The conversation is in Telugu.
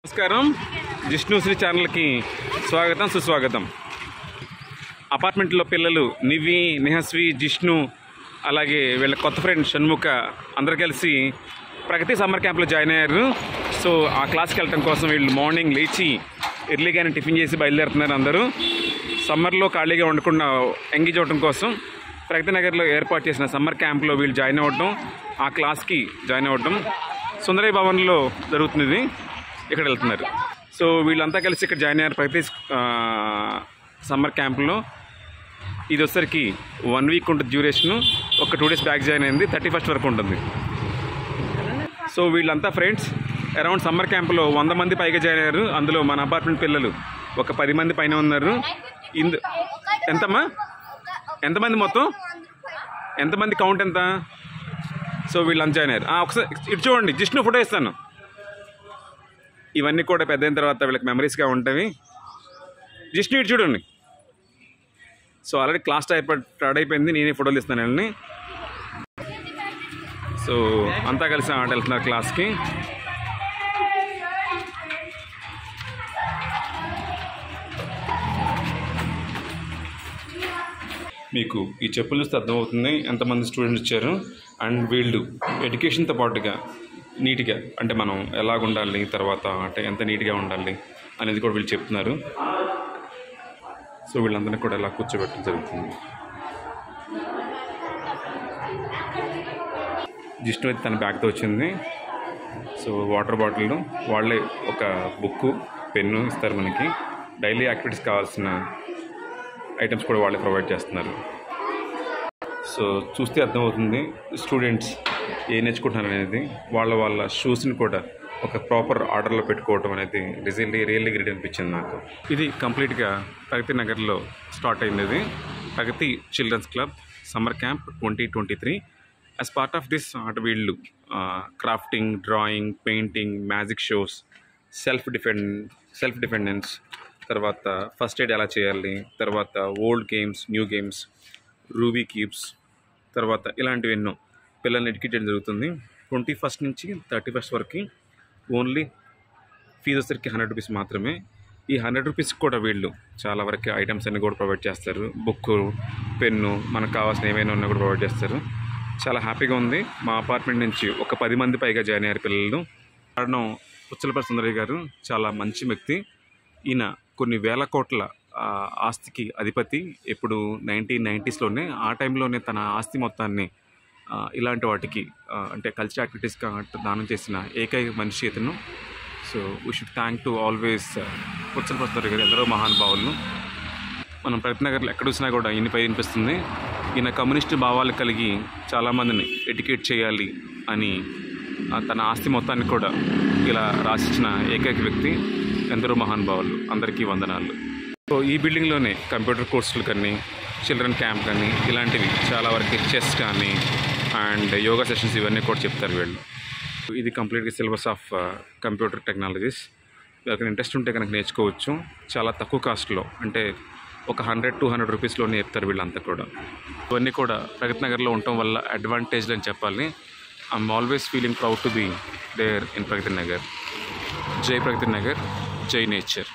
నమస్కారం జిష్ణుశ్రీ ఛానల్కి స్వాగతం సుస్వాగతం. అపార్ట్మెంట్లో పిల్లలు నివి, నిహస్వి, జిష్ణు అలాగే వీళ్ళ కొత్త ఫ్రెండ్ షణ్ముఖ అందరు కలిసి ప్రగతి సమ్మర్ క్యాంప్లో జాయిన్ అయ్యారు. సో ఆ క్లాస్కి వెళ్ళటం కోసం వీళ్ళు మార్నింగ్ లేచి ఎర్లీగానే టిఫిన్ చేసి బయలుదేరుతున్నారు. అందరూ సమ్మర్లో ఖాళీగా ఉండకుండా ఎంగేజ్ అవ్వడం కోసం ప్రగతి నగర్లో ఏర్పాటు చేసిన సమ్మర్ క్యాంప్లో వీళ్ళు జాయిన్ అవ్వడం, ఆ క్లాస్కి జాయిన్ అవ్వడం సుందరయ్య భవన్లో జరుగుతుంది. ఇక్కడ వెళ్తున్నారు. సో వీళ్ళంతా కలిసి ఇక్కడ జాయిన్ అయ్యారు ప్రగతి సమ్మర్ క్యాంప్లో. ఇది వచ్చరికి 1 వీక్ ఉంటుంది డ్యూరేషను. ఒక 2 డేస్ బ్యాక్ జాయిన్ అయింది, 31st వరకు ఉంటుంది. సో వీళ్ళంతా ఫ్రెండ్స్ అరౌండ్ సమ్మర్ క్యాంప్లో 100 మంది పైగా జాయిన్ అయ్యారు. అందులో మన అపార్ట్మెంట్ పిల్లలు ఒక 10 మంది పైన ఉన్నారు. ఎంతమ్మా, ఎంతమంది మొత్తం, ఎంతమంది కౌంట్ ఎంత? సో వీళ్ళంతా జాయిన్ అయ్యారు. ఒకసారి ఇటు చూడండి, జిష్ణు ఫోటో ఇస్తాను. ఇవన్నీ కూడా పెద్ద అయిన తర్వాత వీళ్ళకి మెమరీస్గా ఉంటాయి. జిష్ణు ఇటు చూడండి. సో ఆల్రెడీ క్లాస్ స్టార్ట్ అయిపోయింది, నేనే ఫోటోలు ఇస్తాను వీళ్ళని. సో అంతా కలిసి ఆట వెళ్తున్నారు క్లాస్కి. మీకు ఈ చెప్పులు చూస్తే అర్థమవుతుంది ఎంతమంది స్టూడెంట్స్ వచ్చారు. అండ్ వీళ్ళు ఎడ్యుకేషన్తో పాటుగా నీట్గా, అంటే మనం ఎలాగ ఉండాలి, తర్వాత అంటే ఎంత నీట్గా ఉండాలి అనేది కూడా వీళ్ళు చెప్తున్నారు. సో వీళ్ళందరినీ కూడా ఎలా కూర్చోబెట్టడం జరుగుతుంది. జిష్ణు అయితే తన బ్యాగ్తో వచ్చింది. సో వాటర్ బాటిల్, వాళ్ళే ఒక బుక్కు, పెన్ను ఇస్తారు మనకి. డైలీ యాక్టివిటీస్ కావాల్సిన ఐటమ్స్ కూడా వాళ్ళే ప్రొవైడ్ చేస్తున్నారు. సో చూస్తే అర్థమవుతుంది స్టూడెంట్స్ ఏం నేర్చుకుంటున్నారు అనేది. వాళ్ళ షూస్ని కూడా ఒక ప్రాపర్ ఆర్డర్లో పెట్టుకోవడం అనేది రియల్లీ గ్రేట్ అనిపించింది నాకు. ఇది కంప్లీట్గా ప్రగతి నగర్లో స్టార్ట్ అయింది. ఇది Pragati children's club summer camp 2023. As part of this వీళ్ళు crafting, drawing, painting, magic shows, self defence, తర్వాత ఫస్ట్ ఎయిడ్ ఎలా చేయాలి, తర్వాత old games, new games, Rubik's cubes, తర్వాత ఇలాంటివి ఎన్నో పిల్లల్ని ఎడ్యుకేట్ చేయడం జరుగుతుంది. 21st నుంచి 31st వరకు ఓన్లీ ఫీజు వచ్చరికి 100 రూపీస్ మాత్రమే. ఈ 100 రూపీస్కి కూడా వీళ్ళు చాలా వరకు ఐటమ్స్ అన్నీ కూడా ప్రొవైడ్ చేస్తారు. బుక్కు, పెన్ను, మనకు కావాల్సిన ఏమైనా ఉన్నా కూడా ప్రొవైడ్ చేస్తారు. చాలా హ్యాపీగా ఉంది. మా అపార్ట్మెంట్ నుంచి ఒక 10 మంది పైగా జాయిన్ అయ్యారు పిల్లలు. కారణం పుచ్చలపల్లి సుందరయ్య గారు చాలా మంచి వ్యక్తి. ఈయన కొన్ని వేల కోట్ల ఆస్తికి అధిపతి. ఇప్పుడు 1990sలోనే ఆ టైంలోనే తన ఆస్తి మొత్తాన్ని ఇలాంటి వాటికి అంటే కల్చరల్ యాక్టివిటీస్గా దానం చేసిన ఏకైక మనిషి ఇతను. So we should thank to always Puchalapalli గారు. ఎందరో మహానుభావులను మనం ప్రగతి నగర్లో ఎక్కడ చూసినా కూడా ఈయనపై వినిపిస్తుంది. ఈయన కమ్యూనిస్ట్ భావాలు కలిగి చాలామందిని ఎడ్యుకేట్ చేయాలి అని తన ఆస్తి మొత్తాన్ని కూడా ఇలా రాసిచ్చిన ఏకైక వ్యక్తి. ఎందరో మహానుభావులు, అందరికీ వందనాలు. సో ఈ బిల్డింగ్లోనే కంప్యూటర్ కోర్సులు కానీ, చిల్డ్రన్ క్యాంప్ కానీ, ఇలాంటివి చాలా వరకు చెస్ కానీ అండ్ యోగా సెషన్స్ ఇవన్నీ కూడా చెప్తారు వీళ్ళు. ఇది కంప్లీట్గా సిలబస్ ఆఫ్ కంప్యూటర్ టెక్నాలజీస్. వీళ్ళకి ఇంట్రెస్ట్ ఉంటే కనుక నేర్చుకోవచ్చు. చాలా తక్కువ కాస్ట్లో, అంటే ఒక 100-200 రూపీస్లోనే చెప్తారు వీళ్ళంతా కూడా. ఇవన్నీ కూడా ప్రగతి నగర్లో ఉండటం వల్ల అడ్వాంటేజ్లు అని చెప్పాలి. I'm always feeling proud to be there in Pragati Nagar. Jai Pragati Nagar, జై నేచర్.